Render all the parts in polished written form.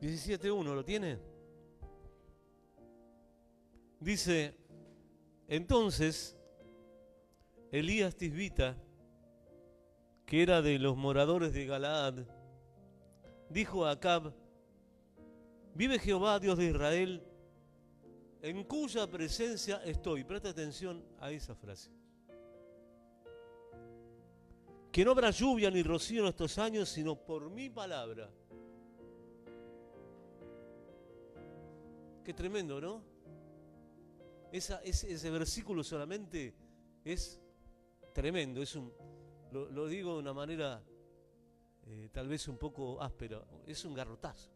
17:1, ¿lo tiene? Dice, entonces Elías Tisbita, que era de los moradores de Galaad, dijo a Acab: vive Jehová, Dios de Israel, en cuya presencia estoy. Presta atención a esa frase. Que no habrá lluvia ni rocío en estos años, sino por mi palabra. Qué tremendo, ¿no? Ese versículo solamente es tremendo. Lo digo de una manera tal vez un poco áspera. Es un garrotazo.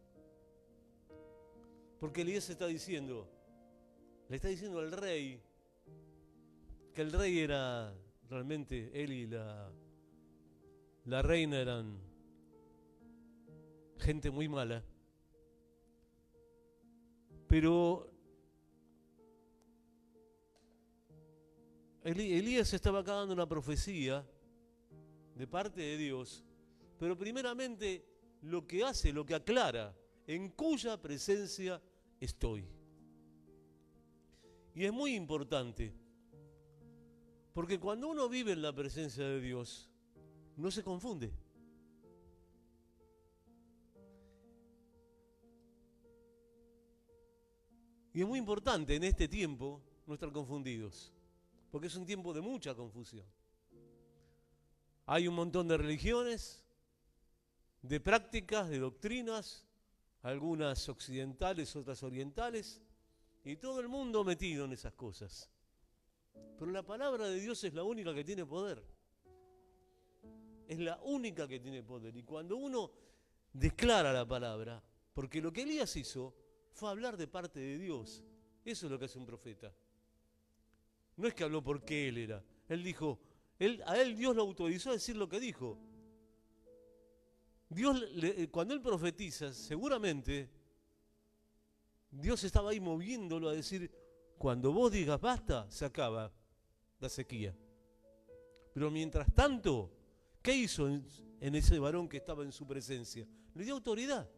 Porque Elías le está diciendo al rey, que el rey era realmente, él y la reina eran gente muy mala. Pero Elías estaba acá dando una profecía de parte de Dios, pero primeramente lo que hace, lo que aclara, en cuya presencia estoy. Y es muy importante, porque cuando uno vive en la presencia de Dios, no se confunde. Y es muy importante en este tiempo no estar confundidos, porque es un tiempo de mucha confusión. Hay un montón de religiones, de prácticas, de doctrinas, algunas occidentales, otras orientales, y todo el mundo metido en esas cosas. Pero la palabra de Dios es la única que tiene poder. Es la única que tiene poder. Y cuando uno declara la palabra, porque lo que Elías hizo fue hablar de parte de Dios. Eso es lo que hace un profeta. No es que habló porque él era. Él dijo, a él Dios lo autorizó a decir lo que dijo. Cuando él profetiza, seguramente Dios estaba ahí moviéndolo a decir, cuando vos digas basta, se acaba la sequía. Pero mientras tanto, ¿qué hizo en ese varón que estaba en su presencia? Le dio autoridad.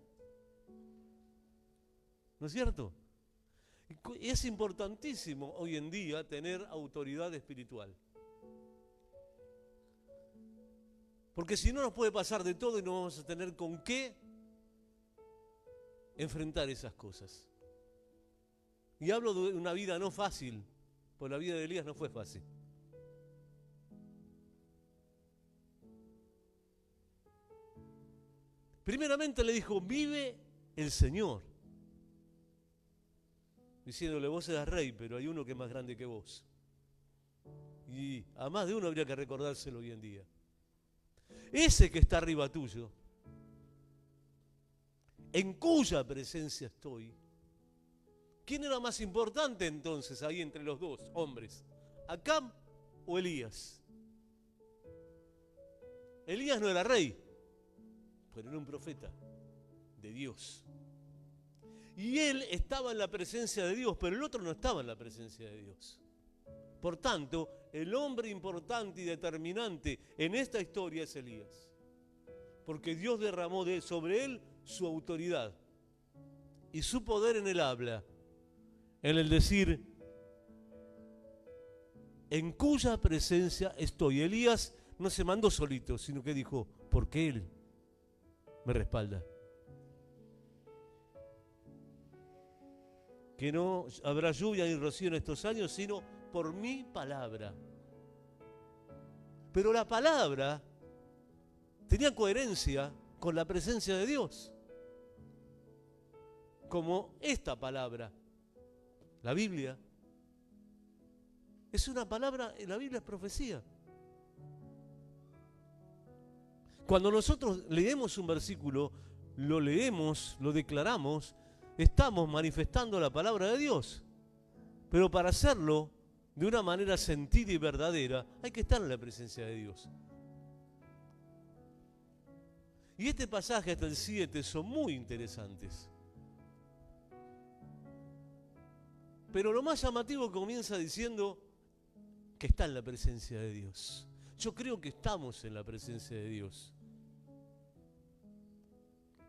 ¿No es cierto? Es importantísimo hoy en día tener autoridad espiritual. Porque si no nos puede pasar de todo y no vamos a tener con qué enfrentar esas cosas. Y hablo de una vida no fácil, porque la vida de Elías no fue fácil. Primeramente le dijo, vive el Señor. Diciéndole, vos eras rey, pero hay uno que es más grande que vos. Y a más de uno habría que recordárselo hoy en día. Ese que está arriba tuyo, en cuya presencia estoy. ¿Quién era más importante entonces ahí entre los dos hombres? ¿Acab o Elías? Elías no era rey, pero era un profeta de Dios. Y él estaba en la presencia de Dios, pero el otro no estaba en la presencia de Dios. Por tanto, el hombre importante y determinante en esta historia es Elías. Porque Dios derramó sobre él su autoridad y su poder en el habla, en el decir, en cuya presencia estoy. Elías no se mandó solito, sino que dijo, porque él me respalda. Que no habrá lluvia ni rocío en estos años, sino por mi palabra. Pero la palabra tenía coherencia con la presencia de Dios. Como esta palabra, la Biblia, es una palabra, la Biblia es profecía. Cuando nosotros leemos un versículo, lo leemos, lo declaramos, estamos manifestando la palabra de Dios. Pero para hacerlo de una manera sentida y verdadera, hay que estar en la presencia de Dios. Y este pasaje hasta el 7 son muy interesantes. Pero lo más llamativo comienza diciendo que está en la presencia de Dios. Yo creo que estamos en la presencia de Dios.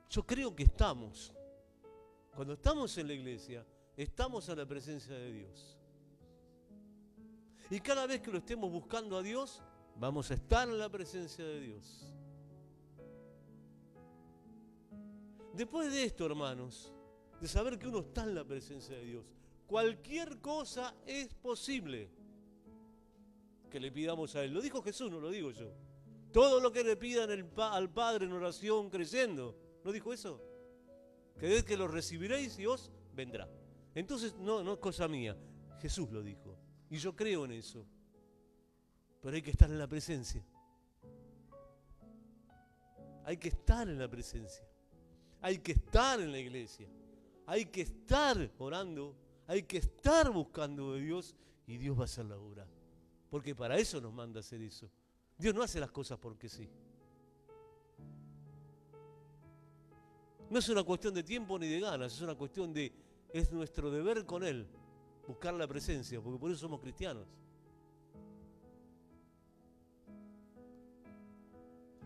Yo creo que estamos. Cuando estamos en la iglesia, estamos en la presencia de Dios. Y cada vez que lo estemos buscando a Dios, vamos a estar en la presencia de Dios. Después de esto, hermanos, de saber que uno está en la presencia de Dios, cualquier cosa es posible que le pidamos a Él. Lo dijo Jesús, no lo digo yo. Todo lo que le pidan al Padre en oración creciendo. ¿No dijo eso? Creed que lo recibiréis y os vendrá. Entonces, no es cosa mía. Jesús lo dijo. Y yo creo en eso. Pero hay que estar en la presencia. Hay que estar en la presencia. Hay que estar en la iglesia. Hay que estar orando. Hay que estar buscando de Dios. Y Dios va a hacer la obra. Porque para eso nos manda a hacer eso. Dios no hace las cosas porque sí. No es una cuestión de tiempo ni de ganas, es una cuestión de, es nuestro deber con Él, buscar la presencia, porque por eso somos cristianos.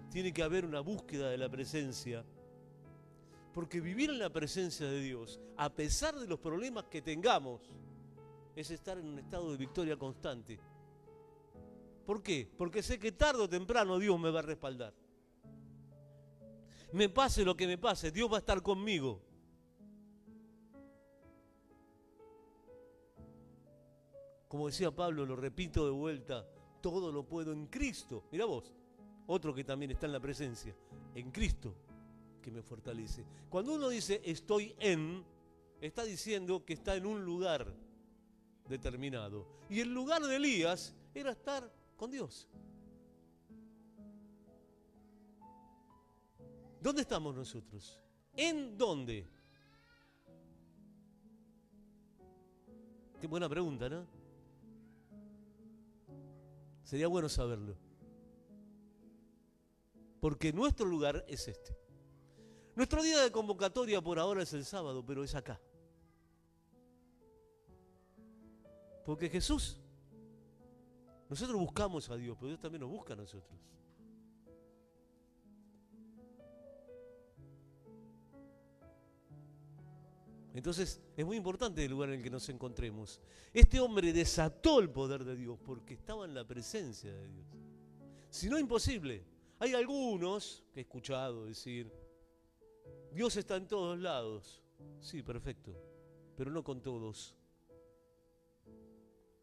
Tiene que haber una búsqueda de la presencia, porque vivir en la presencia de Dios, a pesar de los problemas que tengamos, es estar en un estado de victoria constante. ¿Por qué? Porque sé que tarde o temprano Dios me va a respaldar. Me pase lo que me pase, Dios va a estar conmigo. Como decía Pablo, lo repito de vuelta, todo lo puedo en Cristo. Mirá vos, otro que también está en la presencia, en Cristo, que me fortalece. Cuando uno dice estoy en, está diciendo que está en un lugar determinado. Y el lugar de Elías era estar con Dios. ¿Dónde estamos nosotros? ¿En dónde? Qué buena pregunta, ¿no? Sería bueno saberlo. Porque nuestro lugar es este. Nuestro día de convocatoria por ahora es el sábado, pero es acá. Porque Jesús, nosotros buscamos a Dios, pero Dios también nos busca a nosotros. Entonces es muy importante el lugar en el que nos encontremos. Este hombre desató el poder de Dios porque estaba en la presencia de Dios. Si no, imposible. Hay algunos que he escuchado decir, Dios está en todos lados. Sí, perfecto, pero no con todos.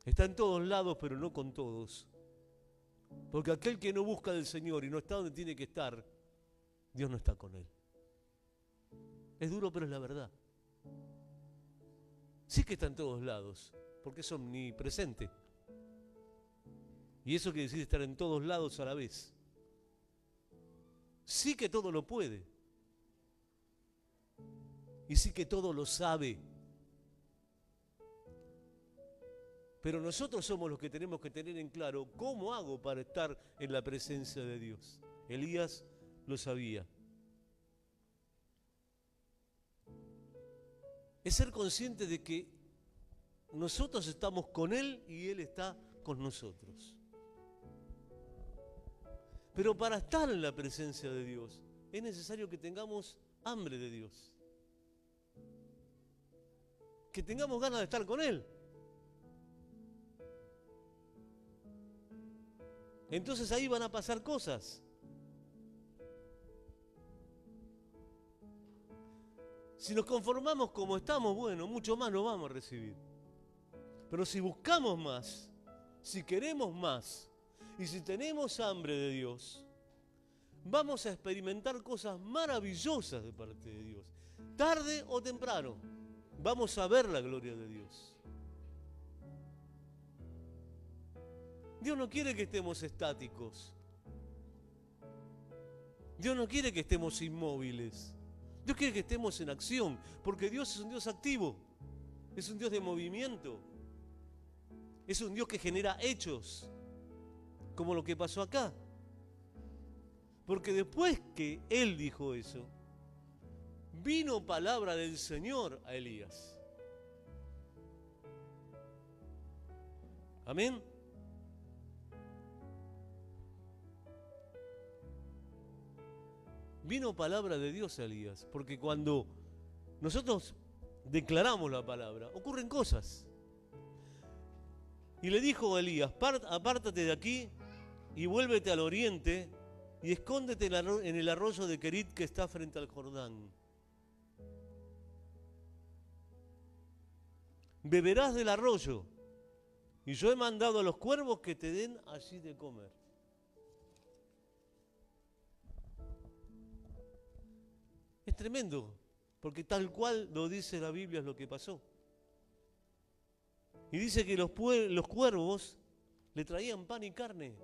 Está en todos lados, pero no con todos. Porque aquel que no busca del Señor y no está donde tiene que estar, Dios no está con él. Es duro, pero es la verdad. Sí que está en todos lados, porque es omnipresente. Y eso quiere decir estar en todos lados a la vez. Sí que todo lo puede. Y sí que todo lo sabe. Pero nosotros somos los que tenemos que tener en claro cómo hago para estar en la presencia de Dios. Elías lo sabía. Es ser consciente de que nosotros estamos con Él y Él está con nosotros. Pero para estar en la presencia de Dios es necesario que tengamos hambre de Dios. Que tengamos ganas de estar con Él. Entonces ahí van a pasar cosas. Si nos conformamos como estamos, bueno, mucho más no vamos a recibir. Pero si buscamos más, si queremos más, y si tenemos hambre de Dios, vamos a experimentar cosas maravillosas de parte de Dios. Tarde o temprano, vamos a ver la gloria de Dios. Dios no quiere que estemos estáticos. Dios no quiere que estemos inmóviles. Dios quiere que estemos en acción, porque Dios es un Dios activo, es un Dios de movimiento, es un Dios que genera hechos, como lo que pasó acá. Porque después que Él dijo eso, vino palabra del Señor a Elías. Amén. Vino palabra de Dios a Elías, porque cuando nosotros declaramos la palabra, ocurren cosas. Y le dijo a Elías, apártate de aquí y vuélvete al oriente y escóndete en el arroyo de Querit que está frente al Jordán. Beberás del arroyo y yo he mandado a los cuervos que te den allí de comer. Es tremendo, porque tal cual lo dice la Biblia es lo que pasó. Y dice que los cuervos le traían pan y carne.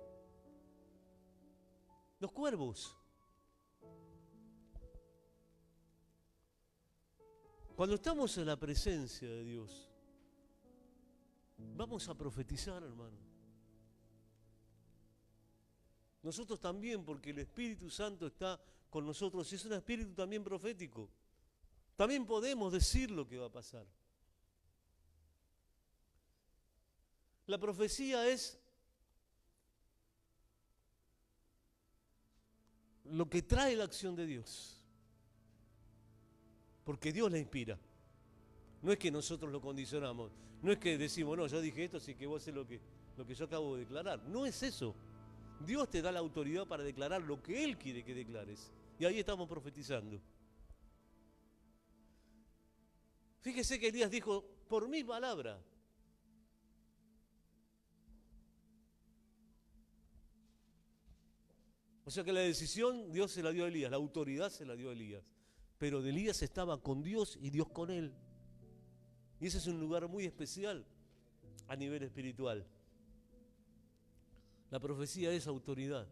Los cuervos. Cuando estamos en la presencia de Dios, vamos a profetizar, hermano. Nosotros también, porque el Espíritu Santo está con nosotros y es un espíritu también profético. También podemos decir lo que va a pasar. La profecía es lo que trae la acción de Dios. Porque Dios la inspira. No es que nosotros lo condicionamos. No es que decimos, no, yo dije esto, así que vos haces lo que yo acabo de declarar. No es eso. Dios te da la autoridad para declarar lo que Él quiere que declares. Y ahí estamos profetizando. Fíjese que Elías dijo, por mi palabra. O sea que la decisión Dios se la dio a Elías, la autoridad se la dio a Elías. Pero de Elías estaba con Dios y Dios con él. Y ese es un lugar muy especial a nivel espiritual. La profecía es autoridad.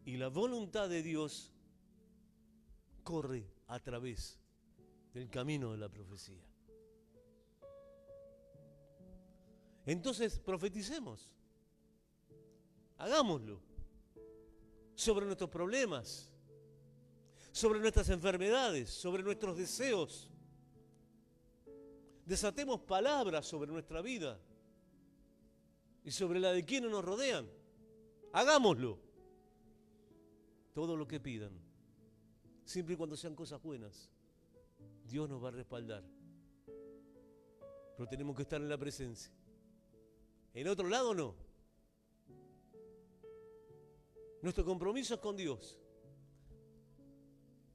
Y la voluntad de Dios corre a través del camino de la profecía. Entonces profeticemos. Hagámoslo. Sobre nuestros problemas, sobre nuestras enfermedades, sobre nuestros deseos. Desatemos palabras sobre nuestra vida y sobre la de quienes nos rodean. Hagámoslo. Todo lo que pidan, siempre y cuando sean cosas buenas, Dios nos va a respaldar. Pero tenemos que estar en la presencia. En otro lado no. Nuestro compromiso es con Dios.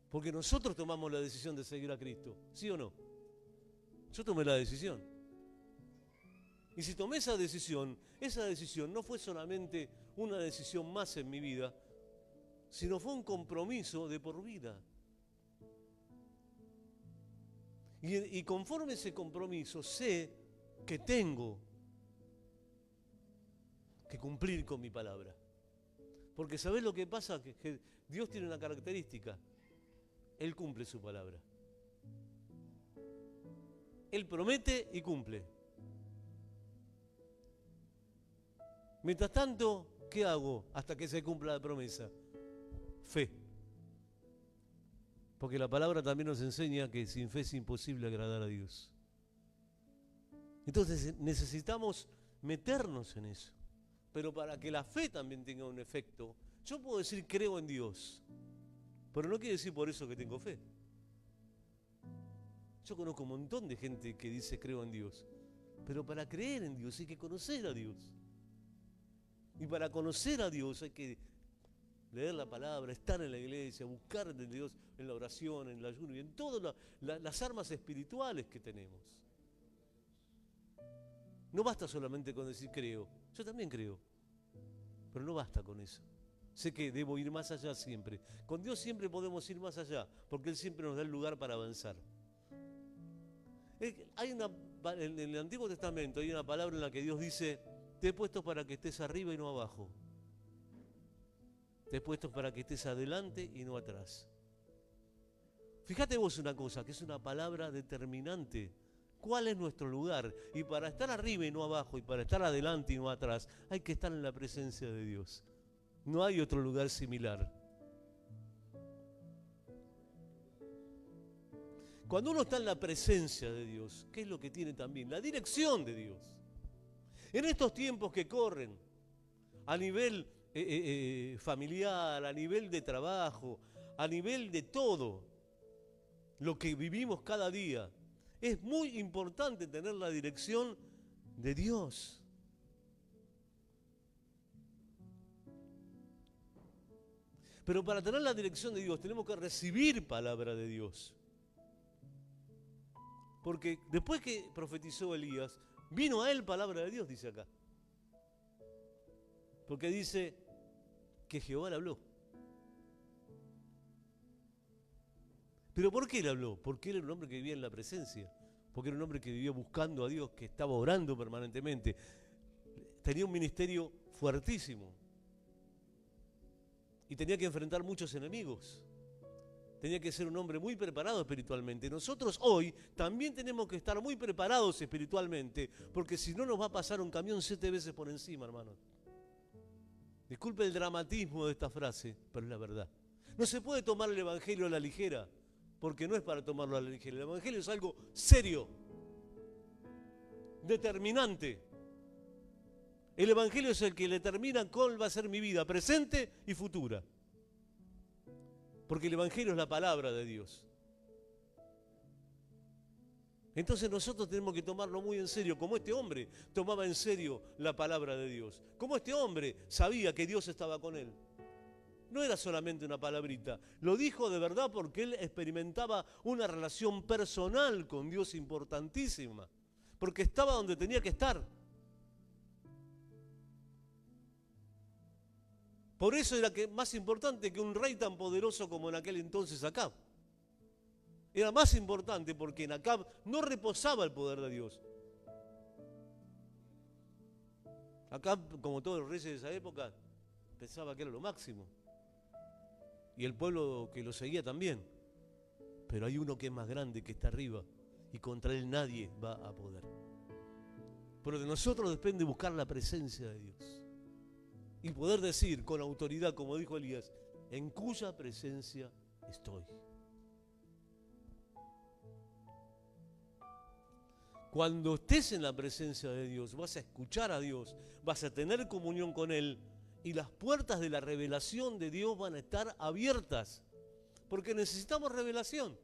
Porque nosotros tomamos la decisión de seguir a Cristo. ¿Sí o no? Yo tomé la decisión. Y si tomé esa decisión no fue solamente una decisión más en mi vida, sino fue un compromiso de por vida. Y conforme ese compromiso sé que tengo que cumplir con mi palabra. Porque ¿sabés lo que pasa? Que Dios tiene una característica. Él cumple su palabra. Él promete y cumple. Mientras tanto, ¿qué hago hasta que se cumpla la promesa? Fe. Porque la palabra también nos enseña que sin fe es imposible agradar a Dios. Entonces necesitamos meternos en eso. Pero para que la fe también tenga un efecto, yo puedo decir creo en Dios, pero no quiere decir por eso que tengo fe. Yo conozco un montón de gente que dice creo en Dios, pero para creer en Dios hay que conocer a Dios. Y para conocer a Dios hay que leer la palabra, estar en la iglesia, buscar de Dios en la oración, en el ayuno y en todas las armas espirituales que tenemos. No basta solamente con decir creo. Yo también creo, pero no basta con eso. Sé que debo ir más allá siempre. Con Dios siempre podemos ir más allá, porque Él siempre nos da el lugar para avanzar. En el Antiguo Testamento hay una palabra en la que Dios dice, te he puesto para que estés arriba y no abajo. Te he puesto para que estés adelante y no atrás. Fíjate vos una cosa, que es una palabra determinante. ¿Cuál es nuestro lugar? Y para estar arriba y no abajo, y para estar adelante y no atrás, hay que estar en la presencia de Dios. No hay otro lugar similar. Cuando uno está en la presencia de Dios, ¿qué es lo que tiene también? La dirección de Dios. En estos tiempos que corren, a nivel familiar, a nivel de trabajo, a nivel de todo, lo que vivimos cada día. Es muy importante tener la dirección de Dios. Pero para tener la dirección de Dios tenemos que recibir palabra de Dios. Porque después que profetizó Elías, vino a él palabra de Dios, dice acá. Porque dice que Jehová le habló. ¿Pero por qué le habló? Porque él era un hombre que vivía en la presencia. Porque era un hombre que vivía buscando a Dios, que estaba orando permanentemente. Tenía un ministerio fuertísimo. Y tenía que enfrentar muchos enemigos. Tenía que ser un hombre muy preparado espiritualmente. Nosotros hoy también tenemos que estar muy preparados espiritualmente, porque si no nos va a pasar un camión 7 veces por encima, hermanos. Disculpe el dramatismo de esta frase, pero es la verdad. No se puede tomar el Evangelio a la ligera, porque no es para tomarlo a la ligera. El Evangelio es algo serio, determinante. El Evangelio es el que determina cuál va a ser mi vida, presente y futura. Porque el Evangelio es la palabra de Dios. Entonces nosotros tenemos que tomarlo muy en serio, como este hombre tomaba en serio la palabra de Dios. Como este hombre sabía que Dios estaba con él. No era solamente una palabrita, lo dijo de verdad porque él experimentaba una relación personal con Dios importantísima. Porque estaba donde tenía que estar. Por eso era más importante que un rey tan poderoso como en aquel entonces Acab. Era más importante porque en Acab no reposaba el poder de Dios. Acab, como todos los reyes de esa época, pensaba que era lo máximo. Y el pueblo que lo seguía también. Pero hay uno que es más grande, que está arriba, y contra él nadie va a poder. Pero de nosotros depende buscar la presencia de Dios. Y poder decir con autoridad, como dijo Elías, en cuya presencia estoy. Cuando estés en la presencia de Dios, vas a escuchar a Dios, vas a tener comunión con Él y las puertas de la revelación de Dios van a estar abiertas. Porque necesitamos revelación.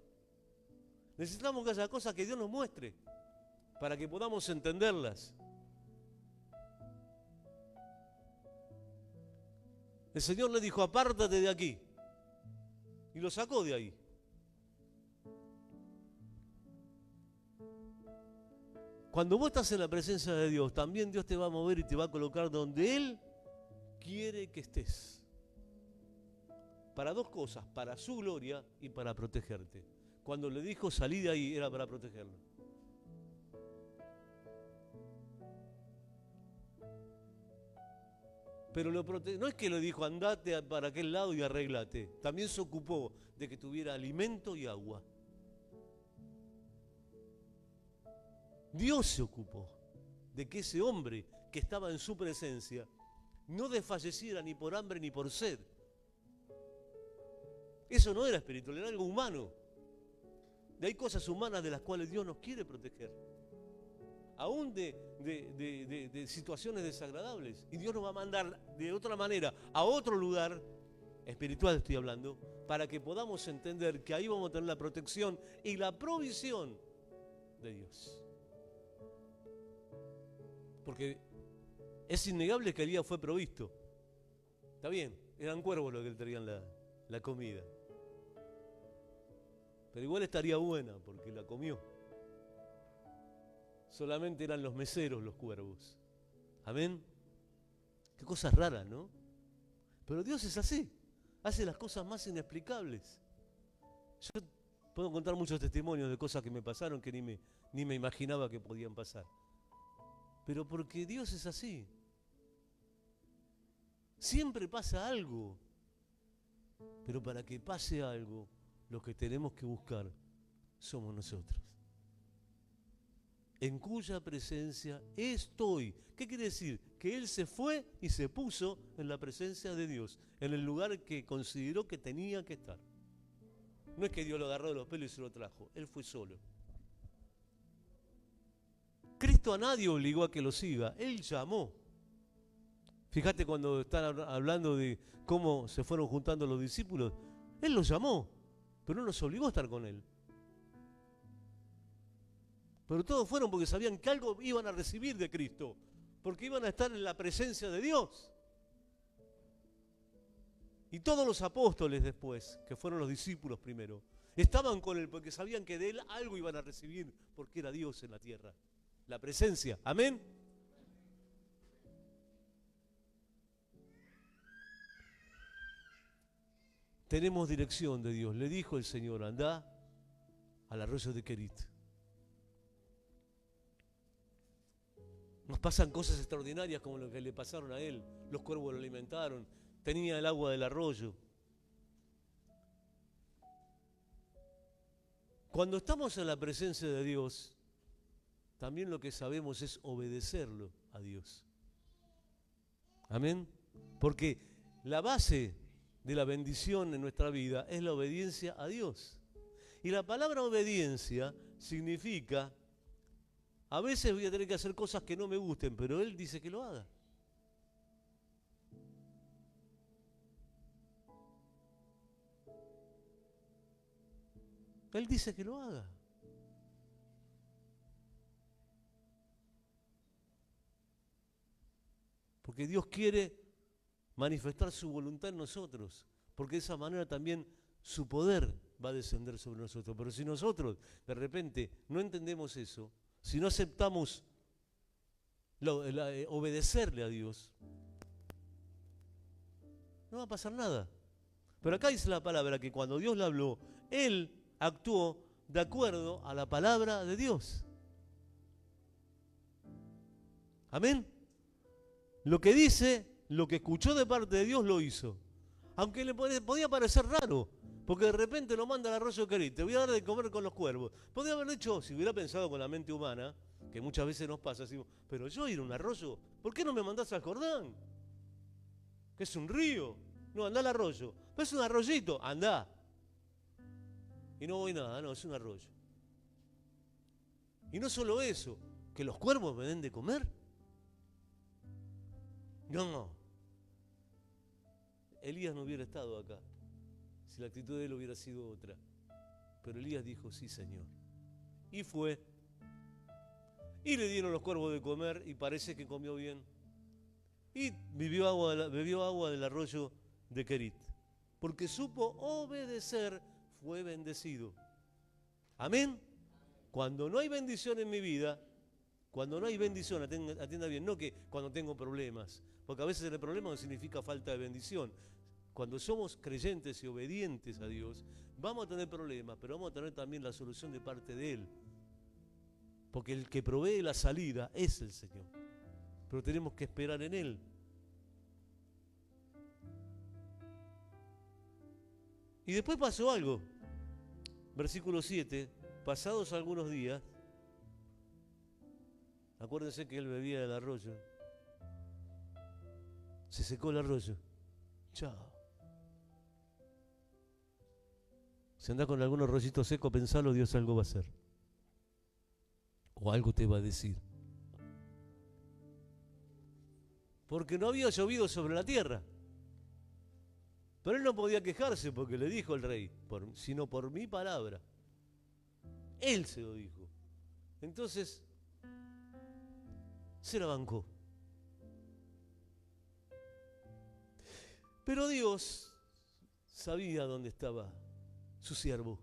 Necesitamos que haya cosas que Dios nos muestre para que podamos entenderlas. El Señor le dijo, apártate de aquí. Y lo sacó de ahí. Cuando vos estás en la presencia de Dios, también Dios te va a mover y te va a colocar donde Él quiere que estés. Para dos cosas, para su gloria y para protegerte. Cuando le dijo salí de ahí, era para protegerlo. Pero no es que le dijo andate para aquel lado y arréglate. También se ocupó de que tuviera alimento y agua. Dios se ocupó de que ese hombre que estaba en su presencia no desfalleciera ni por hambre ni por sed. Eso no era espiritual, era algo humano. Hay cosas humanas de las cuales Dios nos quiere proteger. Aún de situaciones desagradables. Y Dios nos va a mandar de otra manera a otro lugar, espiritual estoy hablando, para que podamos entender que ahí vamos a tener la protección y la provisión de Dios. Porque es innegable que Elías fue provisto. Está bien, eran cuervos los que le traían la comida. Pero igual estaría buena porque la comió. Solamente eran los meseros los cuervos. Amén. Qué cosas raras, ¿no? Pero Dios es así. Hace las cosas más inexplicables. Yo puedo contar muchos testimonios de cosas que me pasaron que ni me imaginaba que podían pasar. Pero porque Dios es así. Siempre pasa algo. Pero para que pase algo, los que tenemos que buscar somos nosotros. En cuya presencia estoy. ¿Qué quiere decir? Que Él se fue y se puso en la presencia de Dios, en el lugar que consideró que tenía que estar. No es que Dios lo agarró de los pelos y se lo trajo, Él fue solo. Cristo a nadie obligó a que lo siga, Él llamó. Fíjate cuando están hablando de cómo se fueron juntando los discípulos, Él los llamó, pero no los obligó a estar con Él. Pero todos fueron porque sabían que algo iban a recibir de Cristo, porque iban a estar en la presencia de Dios. Y todos los apóstoles después, que fueron los discípulos primero, estaban con él porque sabían que de él algo iban a recibir, porque era Dios en la tierra. La presencia. Amén. Tenemos dirección de Dios. Le dijo el Señor, andá al arroyo de Querit. Nos pasan cosas extraordinarias como lo que le pasaron a él. Los cuervos lo alimentaron. Tenía el agua del arroyo. Cuando estamos en la presencia de Dios, también lo que sabemos es obedecerlo a Dios. Amén. Porque la base de la bendición en nuestra vida es la obediencia a Dios. Y la palabra obediencia significa, a veces voy a tener que hacer cosas que no me gusten, pero Él dice que lo haga. Él dice que lo haga. Porque Dios quiere manifestar su voluntad en nosotros, porque de esa manera también su poder va a descender sobre nosotros. Pero si nosotros de repente no entendemos eso, si no aceptamos obedecerle a Dios, no va a pasar nada. Pero acá dice la palabra que cuando Dios le habló, Él actuó de acuerdo a la palabra de Dios. Amén. Lo que dice, lo que escuchó de parte de Dios lo hizo. Aunque le podía parecer raro, porque de repente lo manda al arroyo de Querit, te voy a dar de comer con los cuervos. Podría haber dicho, si hubiera pensado con la mente humana, que muchas veces nos pasa, decimos, pero yo ir a un arroyo, ¿por qué no me mandás al Jordán? Que es un río. No, andá al arroyo. Pero es un arroyito, andá. Y no voy nada, no, es un arroyo. Y no solo eso, que los cuervos me den de comer. No. Elías no hubiera estado acá si la actitud de él hubiera sido otra. Pero Elías dijo, sí, Señor. Y fue. Y le dieron los cuervos de comer y parece que comió bien. Y bebió agua del arroyo de Querit. Porque supo obedecer, fue bendecido. Amén. Cuando no hay bendición en mi vida, cuando no hay bendición, atienda bien, no que cuando tengo problemas, porque a veces el problema no significa falta de bendición. Cuando somos creyentes y obedientes a Dios, vamos a tener problemas, pero vamos a tener también la solución de parte de Él. Porque el que provee la salida es el Señor. Pero tenemos que esperar en Él. Y después pasó algo. Versículo 7. Pasados algunos días, acuérdense que él bebía del arroyo. Se secó el arroyo. Chao. Si andás con algún arroyito seco, pensalo, Dios algo va a hacer. O algo te va a decir. Porque no había llovido sobre la tierra. Pero él no podía quejarse porque le dijo el rey, sino por mi palabra. Él se lo dijo. Entonces, se la bancó. Pero Dios sabía dónde estaba su siervo.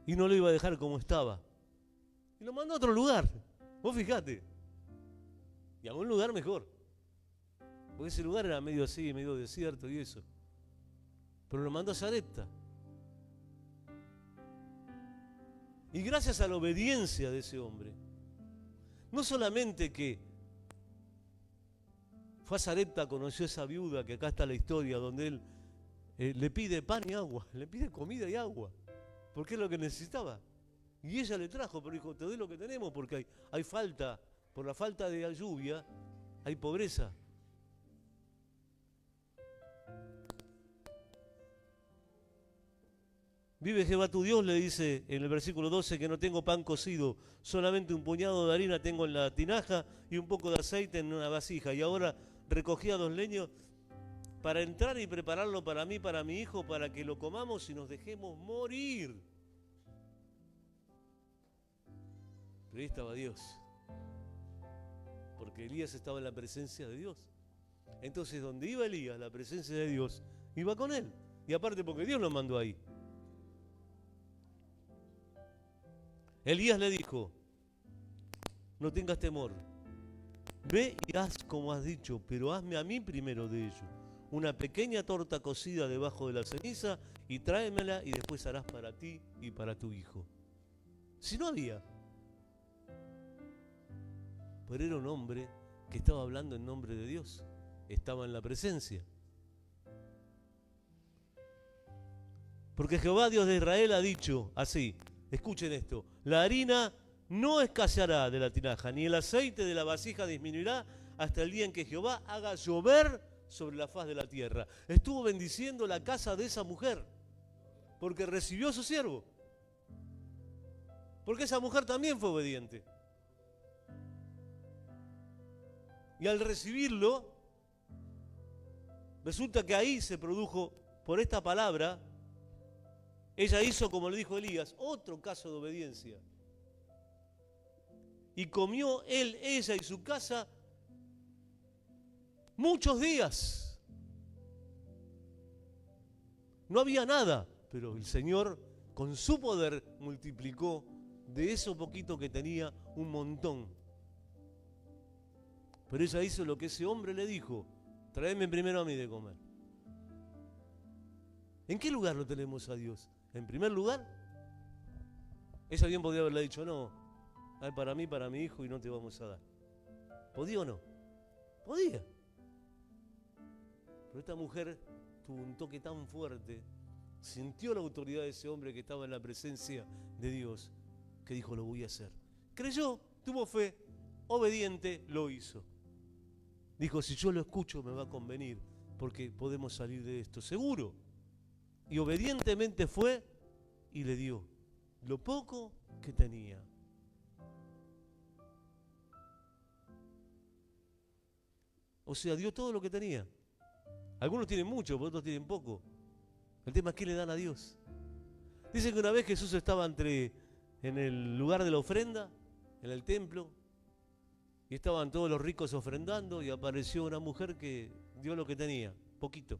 Y no lo iba a dejar como estaba. Y lo mandó a otro lugar. Vos fijate. Y a un lugar mejor. Porque ese lugar era medio así, medio desierto y eso. Pero lo mandó a Sarepta. Y gracias a la obediencia de ese hombre, no solamente que fue a Sarepta, conoció a esa viuda, que acá está la historia, donde él le pide pan y agua, le pide comida y agua, porque es lo que necesitaba. Y ella le trajo, pero dijo, te doy lo que tenemos, porque hay falta, por la falta de la lluvia, hay pobreza. Vive Jehová tu Dios, le dice en el versículo 12, que no tengo pan cocido, solamente un puñado de harina tengo en la tinaja y un poco de aceite en una vasija. Y ahora recogía 2 leños para entrar y prepararlo para mí, para mi hijo, para que lo comamos y nos dejemos morir. Pero ahí estaba Dios. Porque Elías estaba en la presencia de Dios. Entonces, donde iba Elías, la presencia de Dios, iba con él. Y aparte porque Dios lo mandó ahí. Elías le dijo, no tengas temor, ve y haz como has dicho, pero hazme a mí primero de ello una pequeña torta cocida debajo de la ceniza y tráemela y después harás para ti y para tu hijo. Si no había. Pero era un hombre que estaba hablando en nombre de Dios, estaba en la presencia. Porque Jehová Dios de Israel ha dicho así, escuchen esto, la harina no escaseará de la tinaja, ni el aceite de la vasija disminuirá hasta el día en que Jehová haga llover sobre la faz de la tierra. Estuvo bendiciendo la casa de esa mujer, porque recibió a su siervo. Porque esa mujer también fue obediente. Y al recibirlo, resulta que ahí se produjo, por esta palabra, ella hizo como le dijo Elías, otro caso de obediencia. Y comió él, ella y su casa muchos días. No había nada, pero el Señor con su poder multiplicó de eso poquito que tenía un montón. Pero ella hizo lo que ese hombre le dijo, tráeme primero a mí de comer. ¿En qué lugar lo tenemos a Dios? En primer lugar, ella bien podría haberle dicho, no, hay para mí, para mi hijo y no te vamos a dar. ¿Podía o no? Podía. Pero esta mujer tuvo un toque tan fuerte, sintió la autoridad de ese hombre que estaba en la presencia de Dios, que dijo, lo voy a hacer. Creyó, tuvo fe, obediente, lo hizo. Dijo, si yo lo escucho me va a convenir, porque podemos salir de esto, seguro. Y obedientemente fue y le dio lo poco que tenía. O sea, dio todo lo que tenía. Algunos tienen mucho, otros tienen poco. El tema es qué le dan a Dios. Dicen que una vez Jesús estaba en el lugar de la ofrenda, en el templo, y estaban todos los ricos ofrendando y apareció una mujer que dio lo que tenía, poquito.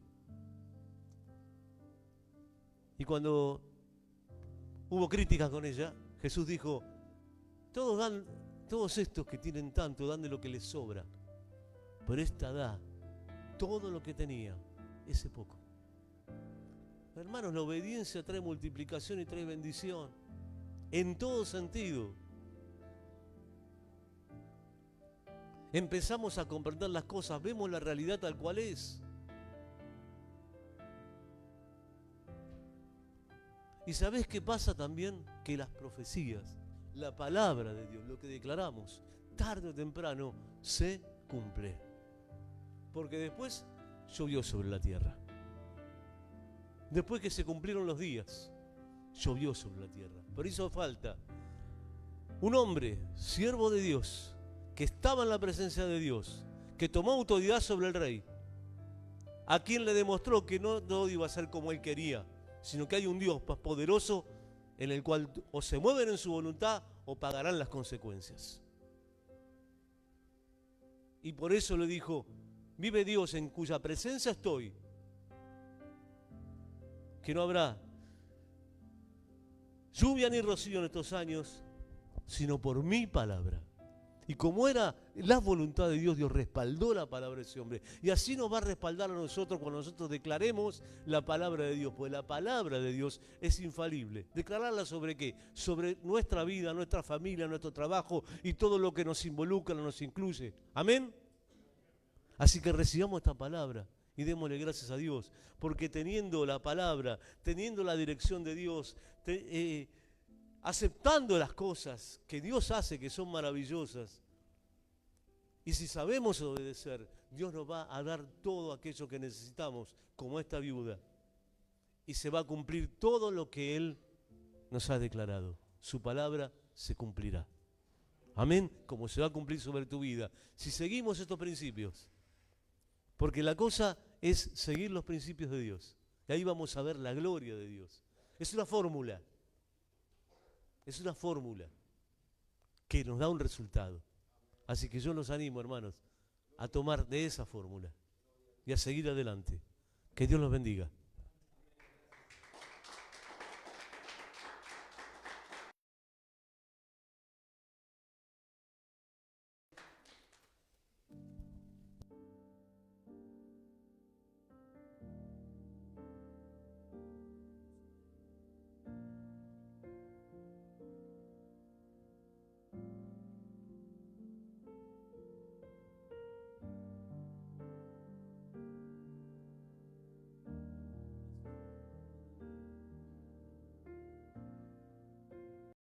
Y cuando hubo críticas con ella, Jesús dijo, todos estos que tienen tanto, dan de lo que les sobra, pero esta da todo lo que tenía, ese poco. Hermanos, la obediencia trae multiplicación y trae bendición, en todo sentido. Empezamos a comprender las cosas, vemos la realidad tal cual es. ¿Y sabés qué pasa también? Que las profecías, la palabra de Dios, lo que declaramos, tarde o temprano se cumple. Porque después llovió sobre la tierra. Después que se cumplieron los días, llovió sobre la tierra. Pero hizo falta un hombre, siervo de Dios, que estaba en la presencia de Dios, que tomó autoridad sobre el rey, a quien le demostró que no todo iba a ser como él quería, sino que hay un Dios más poderoso en el cual o se mueven en su voluntad o pagarán las consecuencias. Y por eso le dijo, vive Dios en cuya presencia estoy, que no habrá lluvia ni rocío en estos años, sino por mi palabra. Y como era la voluntad de Dios, Dios respaldó la palabra de ese hombre. Y así nos va a respaldar a nosotros cuando nosotros declaremos la palabra de Dios. Pues la palabra de Dios es infalible. ¿Declararla sobre qué? Sobre nuestra vida, nuestra familia, nuestro trabajo y todo lo que nos involucra, nos incluye. ¿Amén? Así que recibamos esta palabra y démosle gracias a Dios. Porque teniendo la palabra, teniendo la dirección de Dios, aceptando las cosas que Dios hace, que son maravillosas, y si sabemos obedecer, Dios nos va a dar todo aquello que necesitamos, como esta viuda, y se va a cumplir todo lo que Él nos ha declarado. Su palabra se cumplirá. Amén, como se va a cumplir sobre tu vida, si seguimos estos principios. Porque la cosa es seguir los principios de Dios, y ahí vamos a ver la gloria de Dios. Es una fórmula. Es una fórmula que nos da un resultado. Así que yo los animo, hermanos, a tomar de esa fórmula y a seguir adelante. Que Dios los bendiga.